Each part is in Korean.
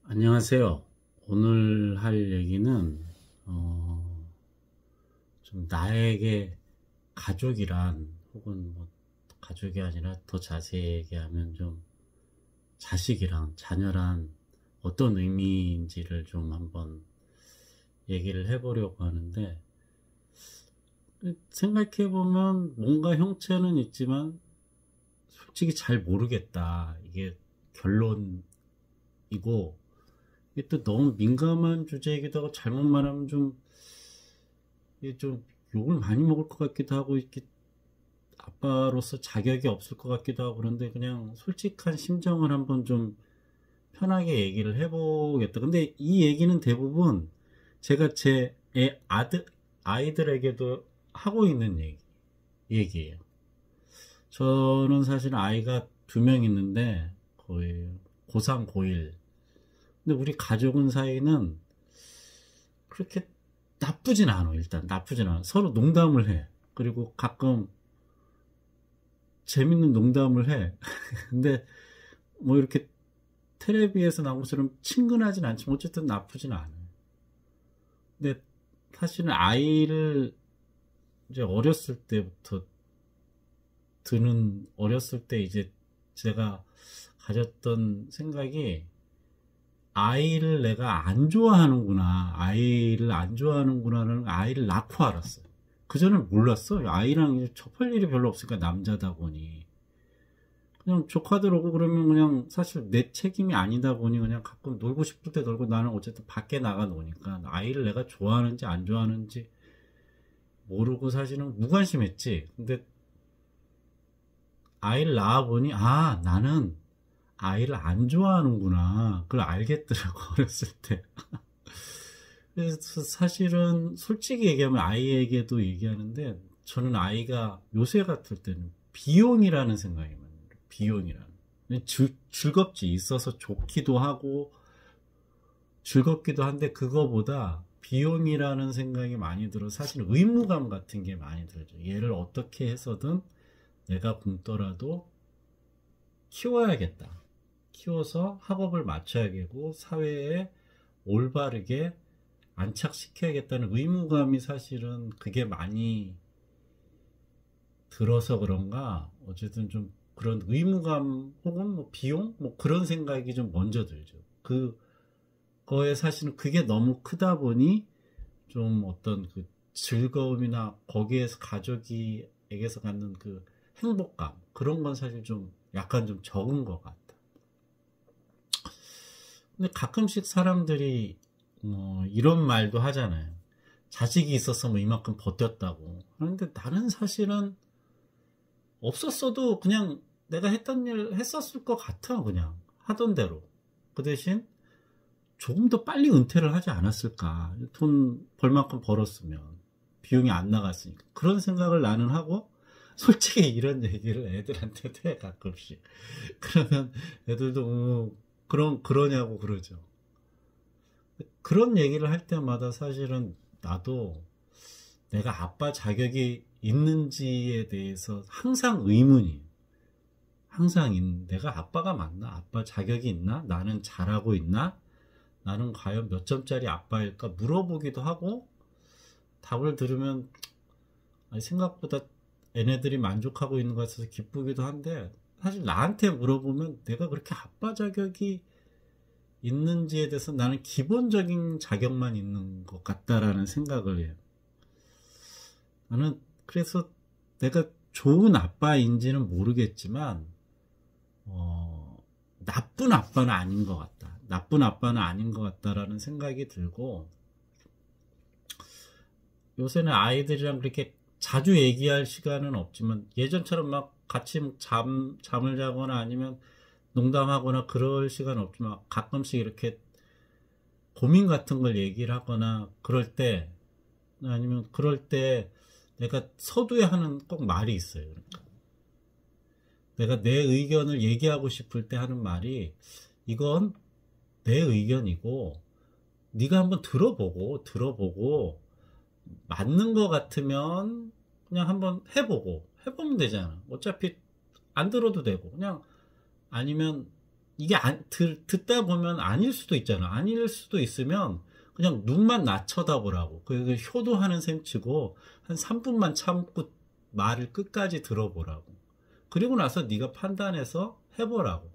안녕하세요. 오늘 할 얘기는 어, 좀 나에게 가족이란 혹은 뭐 가족이 아니라 더 자세히 얘기하면 좀 자식이란 자녀란 어떤 의미인지를 좀 한번 얘기를 해보려고 하는데, 생각해보면 뭔가 형체는 있지만 솔직히 잘 모르겠다, 이게 결론이고. 이게 또 너무 민감한 주제이기도 하고, 잘못 말하면 좀 이게 좀 욕을 많이 먹을 것 같기도 하고, 이렇게 아빠로서 자격이 없을 것 같기도 하고. 그런데 그냥 솔직한 심정을 한번 좀 편하게 얘기를 해보겠다. 근데 이 얘기는 대부분 제가 제 아이들에게도 하고 있는 얘기예요. 저는 사실 아이가 두 명 있는데 거의 고3, 고1. 근데 우리 가족은 사이는 그렇게 나쁘진 않아. 일단 나쁘진 않아. 서로 농담을 해. 그리고 가끔 재밌는 농담을 해. 근데 뭐 이렇게 텔레비에서 나온 것처럼 친근하진 않지만 어쨌든 나쁘진 않아요. 근데 사실은 아이를 이제 어렸을 때 이제 제가 가졌던 생각이, 아이를 내가 안 좋아하는구나, 아이를 안 좋아하는구나는 아이를 낳고 알았어요. 그전엔 몰랐어. 아이랑 이제 접할 일이 별로 없으니까, 남자다 보니 그냥 조카들 오고 그러면 그냥 사실 내 책임이 아니다 보니 그냥 가끔 놀고 싶을 때 놀고, 나는 어쨌든 밖에 나가 노니까 아이를 내가 좋아하는지 안 좋아하는지 모르고 사실은 무관심했지. 근데 아이를 낳아보니, 아, 나는 아이를 안 좋아하는구나, 그걸 알겠더라고. 어렸을 때. 그래서 사실은 솔직히 얘기하면 아이에게도 얘기하는데, 저는 아이가 요새 같을 때는 비용이라는 생각이 많아요. 비용이라는. 즐겁지. 있어서 좋기도 하고 즐겁기도 한데, 그거보다 비용이라는 생각이 많이 들어. 사실 의무감 같은 게 많이 들죠. 얘를 어떻게 해서든 내가 굶더라도 키워야겠다. 키워서 학업을 마쳐야겠고 사회에 올바르게 안착시켜야겠다는 의무감이, 사실은 그게 많이 들어서 그런가, 어쨌든 좀 그런 의무감 혹은 뭐 비용 뭐 그런 생각이 좀 먼저 들죠. 그거에 사실은 그게 너무 크다 보니 좀 어떤 그 즐거움이나 거기에서 가족이에게서 갖는 그 행복감, 그런 건 사실 좀 약간 좀 적은 것 같다. 근데 가끔씩 사람들이 이런 말도 하잖아요. 자식이 있어서 뭐 이만큼 버텼다고. 그런데 나는 사실은 없었어도 그냥 내가 했던 일 했었을 것 같아. 그냥 하던 대로. 그 대신 조금 더 빨리 은퇴를 하지 않았을까. 돈 벌 만큼 벌었으면 비용이 안 나갔으니까. 그런 생각을 나는 하고, 솔직히 이런 얘기를 애들한테도 해, 가끔씩. 그러면 애들도 그러냐고 그러죠. 그런 얘기를 할 때마다 사실은 나도 내가 아빠 자격이 있는지에 대해서 항상 의문이에요. 내가 아빠가 맞나? 아빠 자격이 있나? 나는 잘하고 있나? 나는 과연 몇 점짜리 아빠일까? 물어보기도 하고, 답을 들으면 생각보다 얘네들이 만족하고 있는 것 같아서 기쁘기도 한데, 사실 나한테 물어보면 내가 그렇게 아빠 자격이 있는지에 대해서 나는 기본적인 자격만 있는 것 같다라는 생각을 해요. 나는 그래서 내가 좋은 아빠인지는 모르겠지만 나쁜 아빠는 아닌 것 같다. 나쁜 아빠는 아닌 것 같다라는 생각이 들고, 요새는 아이들이랑 그렇게 자주 얘기할 시간은 없지만 예전처럼 막 같이 잠을 자거나 아니면 농담하거나 그럴 시간은 없지만, 가끔씩 이렇게 고민 같은 걸 얘기를 하거나 그럴 때, 아니면 그럴 때 내가 서두에 하는 꼭 말이 있어요. 그러니까 내가 내 의견을 얘기하고 싶을 때 하는 말이, 이건 내 의견이고 네가 한번 들어보고 맞는 것 같으면 그냥 한번 해보면 되잖아. 어차피 안 들어도 되고. 그냥 아니면 이게 듣다 보면 아닐 수도 있잖아. 아닐 수도 있으면 그냥 눈만 낮쳐다보라고. 그 효도하는 셈치고 한 3분만 참고 말을 끝까지 들어보라고. 그리고 나서 네가 판단해서 해보라고.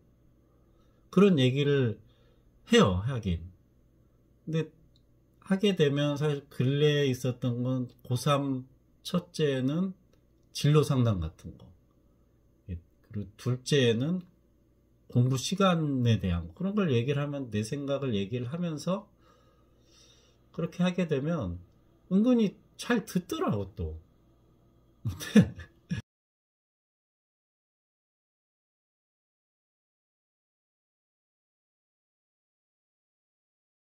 그런 얘기를 해요, 하긴. 근데 하게 되면 사실 근래에 있었던 건 고3 첫째는 진로 상담 같은 거. 그리고 둘째는 공부 시간에 대한 거. 그런 걸 얘기를 하면 내 생각을 얘기를 하면서 그렇게 하게 되면 은근히 잘 듣더라고 또.